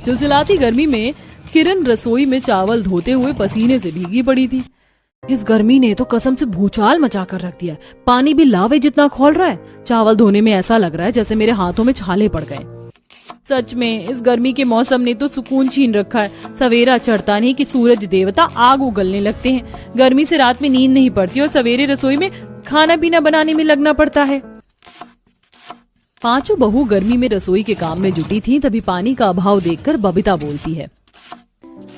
चिलचिलाती गर्मी में किरण रसोई में चावल धोते हुए पसीने से भीगी पड़ी थी। इस गर्मी ने तो कसम से भूचाल मचा कर रख दिया। पानी भी लावे जितना खौल रहा है। चावल धोने में ऐसा लग रहा है जैसे मेरे हाथों में छाले पड़ गए। सच में इस गर्मी के मौसम ने तो सुकून छीन रखा है। सवेरा चढ़ता नहीं कि सूरज देवता आग उगलने लगते हैं। गर्मी से रात में नींद नहीं पड़ती और सवेरे रसोई में खाना पीना बनाने में लगना पड़ता है। पांचों बहू गर्मी में रसोई के काम में जुटी थीं, तभी पानी का अभाव देखकर बबीता बोलती है,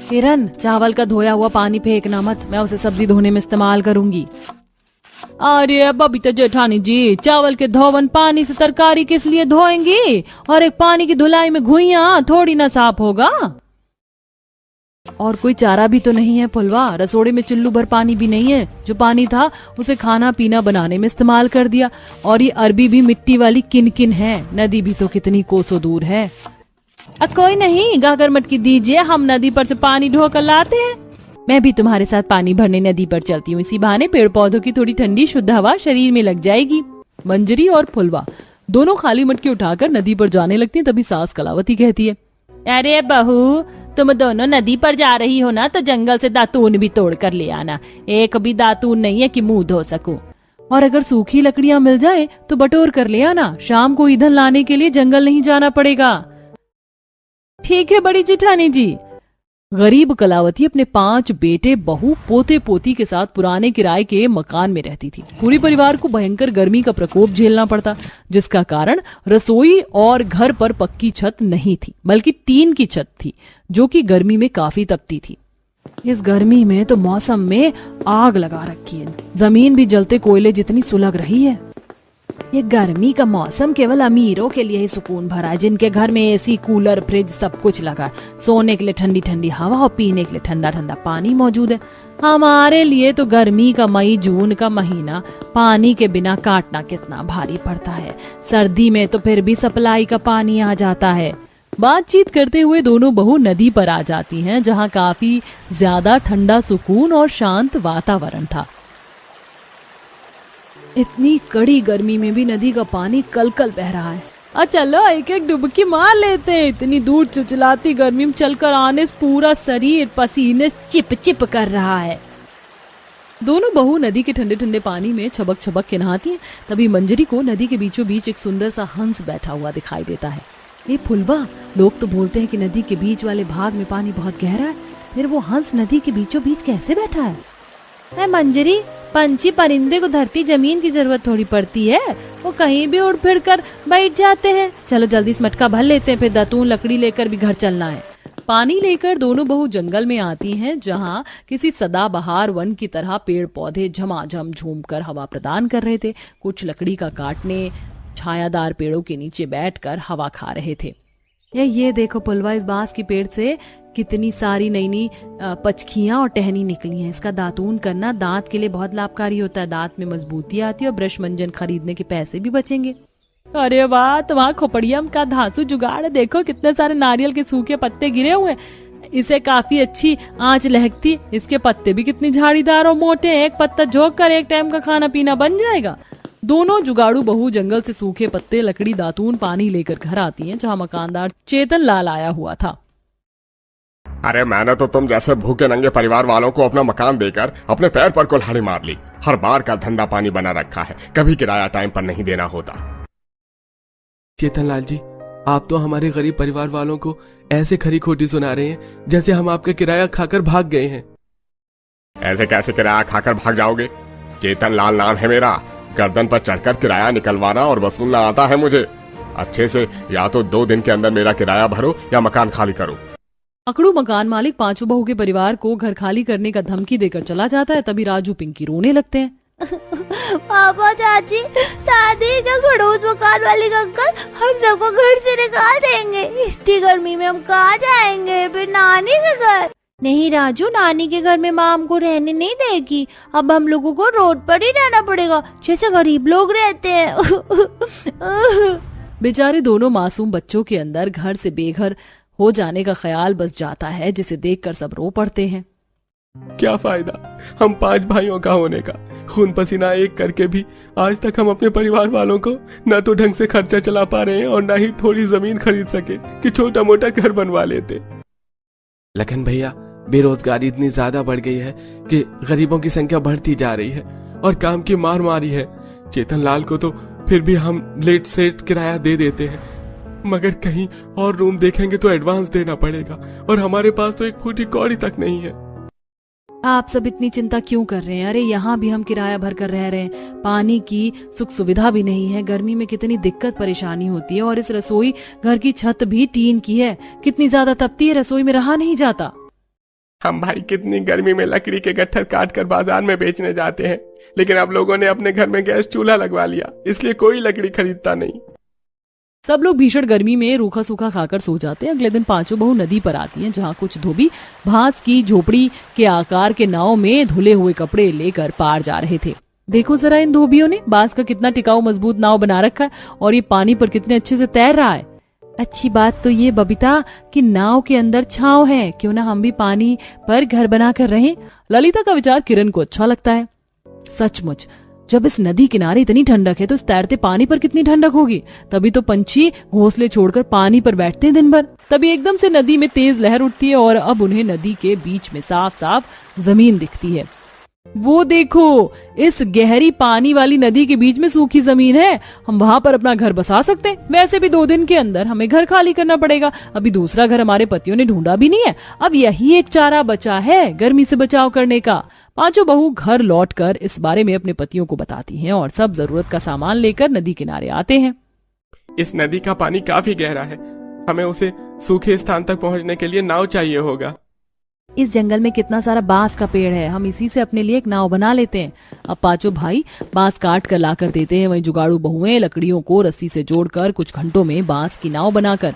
किरण, चावल का धोया हुआ पानी फेंकना मत, मैं उसे सब्जी धोने में इस्तेमाल करूंगी। अरे बबीता जेठानी जी, चावल के धोवन पानी से तरकारी किस लिए धोएंगी? और एक पानी की धुलाई में घुइयां थोड़ी ना साफ होगा। और कोई चारा भी तो नहीं है फुलवा, रसोड़े में चुल्लू भर पानी भी नहीं है। जो पानी था उसे खाना पीना बनाने में इस्तेमाल कर दिया। और ये अरबी भी मिट्टी वाली किन है, नदी भी तो कितनी कोसों दूर है। कोई नहीं, गागर मटकी दीजिए, हम नदी पर से पानी ढोकर लाते हैं। मैं भी तुम्हारे साथ पानी भरने नदी पर चलती हूँ, इसी बहाने पेड़ पौधों की थोड़ी ठंडी शुद्ध हवा शरीर में लग जाएगी। मंजरी और फुलवा दोनों खाली मटकी उठाकर नदी पर जाने लगती हैं। तभी सास कलावती कहती है, अरे बहू, तुम दोनों नदी पर जा रही हो ना, तो जंगल से दातून भी तोड़ कर ले आना। एक भी दातून नहीं है कि मुंह धो सकूं। और अगर सूखी लकड़ियां मिल जाए तो बटोर कर ले आना। शाम को ईंधन लाने के लिए जंगल नहीं जाना पड़ेगा। ठीक है बड़ी जेठानी जी। गरीब कलावती अपने 5 बेटे, बहू, पोते पोती के साथ पुराने किराए के मकान में रहती थी। पूरे परिवार को भयंकर गर्मी का प्रकोप झेलना पड़ता, जिसका कारण रसोई और घर पर पक्की छत नहीं थी, बल्कि टीन की छत थी, जो कि गर्मी में काफी तपती थी। इस गर्मी में तो मौसम में आग लगा रखी है। जमीन भी जलते कोयले जितनी सुलग रही है। ये गर्मी का मौसम केवल अमीरों के लिए ही सुकून भरा है, जिनके घर में एसी, कूलर, फ्रिज सब कुछ लगा है। सोने के लिए ठंडी ठंडी हवा और पीने के लिए ठंडा ठंडा पानी मौजूद है। हमारे लिए तो गर्मी का मई जून का महीना पानी के बिना काटना कितना भारी पड़ता है। सर्दी में तो फिर भी सप्लाई का पानी आ जाता है। बातचीत करते हुए दोनों बहू नदी पर आ जाती हैं, जहाँ काफी ज्यादा ठंडा सुकून और शांत वातावरण था। इतनी कड़ी गर्मी में भी नदी का पानी कल कल बह रहा है। चलो एक एक डुबकी मार लेते हैं। इतनी दूर चिलचिलाती गर्मी में चलकर आने से पूरा शरीर पसीने चिप चिप कर रहा है। दोनों बहू नदी के ठंडे ठंडे पानी में छबक छबक के नहाती हैं। तभी मंजरी को नदी के बीचों बीच एक सुंदर सा हंस बैठा हुआ दिखाई देता है। ये फुलवा, लोग तो बोलते हैं कि नदी के बीच वाले भाग में पानी बहुत गहरा है, फिर वो हंस नदी के बीचों बीच कैसे बैठा है? मंजरी, पंछी परिंदे को धरती जमीन की जरूरत थोड़ी पड़ती है, वो कहीं भी उड़ फिर कर बैठ जाते हैं। चलो जल्दी से मटका भर लेते हैं, फिर दातून लकड़ी लेकर भी घर चलना है। पानी लेकर दोनों बहू जंगल में आती हैं, जहाँ किसी सदाबहार वन की तरह पेड़ पौधे झमाझम झूम कर हवा प्रदान कर रहे थे। कुछ लकड़ी का काटने छायादार पेड़ों के नीचे बैठकर हवा खा रहे थे। ये देखो पुलवा, इस बांस की पेड़ से कितनी सारी नई नई पचखियां और टहनी निकली हैं। इसका दातून करना दांत के लिए बहुत लाभकारी होता है। दांत में मजबूती आती है और ब्रश मंजन खरीदने के पैसे भी बचेंगे। अरे वाह, तुम्हारा खोपड़िया का धांसू जुगाड़ है। देखो कितने सारे नारियल के सूखे पत्ते गिरे हुए हैं। इसे काफी अच्छी आंच लहकती। इसके पत्ते भी कितनी झाड़ीदार और मोटे हैं। एक पत्ता झोंक कर एक टाइम का खाना पीना बन जाएगा। दोनों जुगाड़ू बहू जंगल से सूखे पत्ते, लकड़ी, दातून, पानी लेकर घर आती हैं, जहाँ मकानदार चेतन लाल आया हुआ था। अरे मैंने तो तुम जैसे भूखे नंगे परिवार वालों को अपना मकान देकर अपने पैर पर कुल्हाड़ी मार ली। हर बार का धंधा पानी बना रखा है, कभी किराया टाइम पर नहीं देना होता। चेतन लाल जी, आप तो हमारे गरीब परिवार वालों को ऐसे खरी खोटी सुना रहे हैं जैसे हम आपका किराया खाकर भाग गए हैं। ऐसे कैसे किराया खाकर भाग जाओगे? चेतन लाल नाम है मेरा। गर्दन पर चढ़कर किराया निकलवाना और वसूलना आता है मुझे। अच्छे से या तो 2 दिन के अंदर मेरा किराया भरो या मकान खाली करो। अकड़ू मकान मालिक पांचों बहू के परिवार को घर खाली करने का धमकी देकर चला जाता है। तभी राजू पिंकी रोने लगते हैं। पापा, चाची, दादी, क्या खड़ूस मकान वाले अंकल हम सबको घर से निकाल देंगे। इतनी गर्मी में हम कहाँ जाएंगे? फिर नानी के घर? नहीं राजू, नानी के घर में माँ हमको रहने नहीं देगी। अब हम लोगों को रोड पर ही रहना पड़ेगा, जैसे गरीब लोग रहते हैं। बेचारे दोनों मासूम बच्चों के अंदर घर से बेघर हो जाने का ख्याल बस जाता है, जिसे देखकर सब रो पड़ते हैं। क्या फायदा हम 5 भाइयों का होने का, खून पसीना एक करके भी आज तक हम अपने परिवार वालों को न तो ढंग से खर्चा चला पा रहे हैं और न ही थोड़ी जमीन खरीद सके कि छोटा मोटा घर बनवा लेते। लखन भैया, बेरोजगारी इतनी ज्यादा बढ़ गई है कि गरीबों की संख्या बढ़ती जा रही है और काम की मार मारी है। चेतन लाल को तो फिर भी हम लेट सेट किराया दे देते हैं, मगर कहीं और रूम देखेंगे तो एडवांस देना पड़ेगा और हमारे पास तो एक फूटी कौड़ी तक नहीं है। आप सब इतनी चिंता क्यों कर रहे हैं? अरे यहाँ भी हम किराया भर कर रह रहे हैं, पानी की सुख सुविधा भी नहीं है, गर्मी में कितनी दिक्कत परेशानी होती है और इस रसोई घर की छत भी टीन की है, कितनी ज्यादा तपती है, रसोई में रहा नहीं जाता। हम भाई कितनी गर्मी में लकड़ी के गट्ठर काट कर बाजार में बेचने जाते हैं, लेकिन अब लोगों ने अपने घर में गैस चूल्हा लगवा लिया, इसलिए कोई लकड़ी खरीदता नहीं। सब लोग भीषण गर्मी में रूखा सूखा खाकर सो जाते हैं। अगले दिन पांचों बहू नदी पर आती हैं, जहाँ कुछ धोबी भांस की झोपड़ी के आकार के नाव में धुले हुए कपड़े लेकर पार जा रहे थे। देखो जरा इन धोबियों ने बांस का कितना टिकाऊ मजबूत नाव बना रखा है और ये पानी पर कितने अच्छे से तैर रहा है। अच्छी बात तो ये बबीता कि नाव के अंदर छांव है, क्यों ना हम भी पानी पर घर बना कर रहें। ललिता का विचार किरण को अच्छा लगता है। सचमुच जब इस नदी किनारे इतनी ठंडक है तो इस तैरते पानी पर कितनी ठंडक होगी। तभी तो पंछी घोंसले छोड़कर पानी पर बैठते हैं दिन भर। तभी एकदम से नदी में तेज लहर उठती है और अब उन्हें नदी के बीच में साफ साफ जमीन दिखती है। वो देखो, इस गहरी पानी वाली नदी के बीच में सूखी जमीन है, हम वहां पर अपना घर बसा सकते हैं। वैसे भी 2 दिन के अंदर हमें घर खाली करना पड़ेगा, अभी दूसरा घर हमारे पतियों ने ढूंढा भी नहीं है। अब यही एक चारा बचा है गर्मी से बचाव करने का। पांचों बहू घर लौटकर इस बारे में अपने पतियों को बताती हैं और सब जरूरत का सामान लेकर नदी किनारे आते हैं। इस नदी का पानी काफी गहरा है, हमें उसे सूखे स्थान तक पहुंचने के लिए नाव चाहिए होगा। इस जंगल में कितना सारा बांस का पेड़ है, हम इसी से अपने लिए एक नाव बना लेते हैं। अब पांचों भाई बांस काट कर ला कर देते हैं, वहीं जुगाड़ू बहुएं लकड़ियों को रस्सी से जोड़कर कुछ घंटों में बांस की नाव बनाकर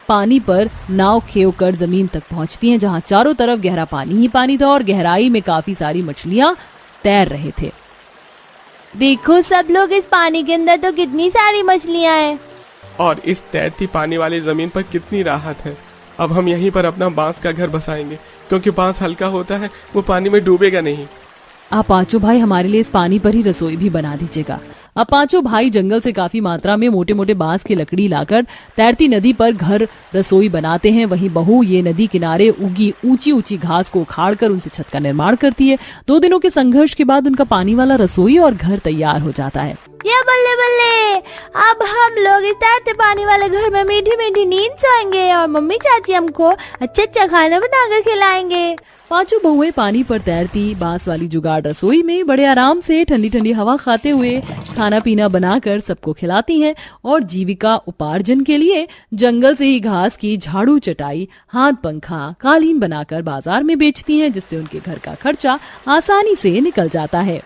पानी पर नाव खेव कर जमीन तक पहुंचती हैं, जहां चारों तरफ गहरा पानी ही पानी था और गहराई में काफी सारी मछलियां तैर रहे थे। देखो सब लोग, इस पानी के अंदर तो कितनी सारी मछलियां हैं और इस तैरती पानी वाली जमीन पर कितनी राहत है। अब हम यहीं पर अपना बांस का घर बसाएंगे, क्योंकि बांस हल्का होता है, वो पानी में डूबेगा नहीं। आप पांचों भाई हमारे लिए इस पानी पर ही रसोई भी बना दीजिएगा। अब पांचों भाई जंगल से काफी मात्रा में मोटे मोटे बांस की लकड़ी लाकर तैरती नदी पर घर रसोई बनाते हैं। वहीं बहू ये नदी किनारे उगी ऊंची ऊंची घास को उखाड़कर उनसे छत का निर्माण करती है। 2 दिनों के संघर्ष के बाद उनका पानी वाला रसोई और घर तैयार हो जाता है। ये बल्ले बल्ले, अब हम लोग इस तैरते पानी वाले घर में मीठी मीठी नींद सोएंगे और मम्मी चाची हमको अच्छा अच्छा खाना बनाकर खिलाएंगे। पांचों बहुएं पानी पर तैरती बांस वाली जुगाड़ रसोई में बड़े आराम से ठंडी ठंडी हवा खाते हुए खाना पीना बनाकर सबको खिलाती हैं और जीविका उपार्जन के लिए जंगल से ही घास की झाड़ू चटाई, हाथ पंखा, कालीन बनाकर बाजार में बेचती हैं, जिससे उनके घर का खर्चा आसानी से निकल जाता है।